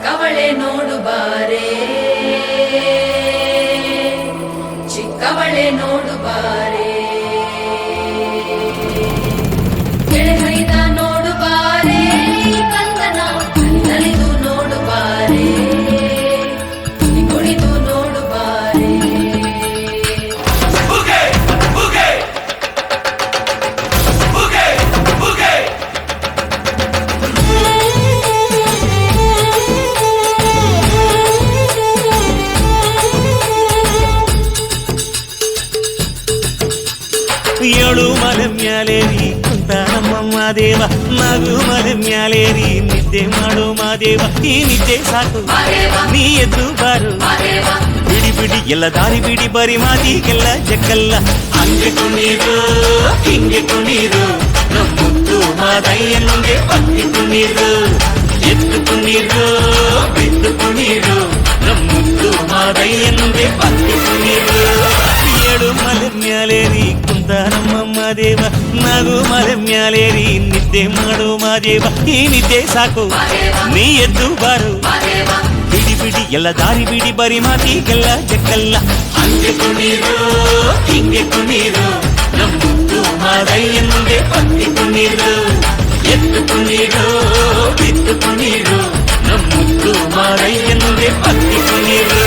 ಚಿಕ್ಕವಳೆ ನೋಡು ಬಾರೆ, ಚಿಕ್ಕವಳೆ ನೋಡು ಬಾರೆ, ಕೆಳಗೈದ ನೋಡು ಬಾರೆ, ಕಂದನ ನಲಿದು ನೋಡು ಬಾರೆ, ಕುಣಿದು ನೋಡು ಬಾರೆ. ಏಳು ಮಲೆ ಮ್ಯಾಲೇರಿ ಕುಂತ ನಮ್ಮಮ್ಮ ದೇವ, ನಗು ಮಲೆ ಮ್ಯಾಲೇರಿ ನಿದ್ದೆ ಮಾಡು ಮಾದೇವ. ಈ ನಿದ್ದೆ ಸಾಕು ನೀ ಎದ್ದು ಬಾರು, ಬಿಡಿ ಬಿಡಿ ಎಲ್ಲ ದಾರಿ ಬಿಡಿ, ಬರಿ ಮಾತಿಗೆಲ್ಲ ಜಕ್ಕಲ್ಲ. ಹಂಗೆ ಕುಣೀರು ಹಿಂಗೆ ಕುಣೀರು, ನಮ್ಮುತ್ತು ಮಾದಯ್ಯನಿಗೆ ಪತ್ತಿ ಕುಣೀರು. ಎದ್ದು ಕುಣೀರು ಬಿದ್ದು ಕುಣೀರು, ನಮ್ಮುತ್ತು ಮಾದಯ್ಯನಿಗೆ ಪತ್ತಿ ಕುಣೀರು. ಏಳು ಮಲೆ ಮ್ಯಾಲೇರಿ ಕುಂತ ನಮ್ಮಮ್ಮ ದೇವ, ನಗು ಮಲೆ ಮ್ಯಾಲೇರಿ ನಿದ್ದೆ ಮಾಡು ಮಾದೇವ. ಈ ನಿದ್ದೆ ಸಾಕು ನೀ ಎದ್ದು ಬಾರು, ಬಿಡಿ ಬಿಡಿ ಎಲ್ಲ ದಾರಿ ಬಿಡಿ, ಬರಿ ಮಾತಿಗೆಲ್ಲ ಜಕ್ಕಲ್ಲ. ಹಂಗೆ ಕುಣೀರು ಹಿಂಗೆ ಕುಣೀರು, ನಮ್ಮುತ್ತು ಮಾದಯ್ಯನಿಗೆ ಪತ್ತಿ ಕುಣೀರು. ಎದ್ದು ಕುಣೀರು ಬಿದ್ದು ಕುಣೀರು, ನಮ್ಮುತ್ತು ಮಾದಯ್ಯನಿಗೆ ಪತ್ತಿ ಕುಣೀರು.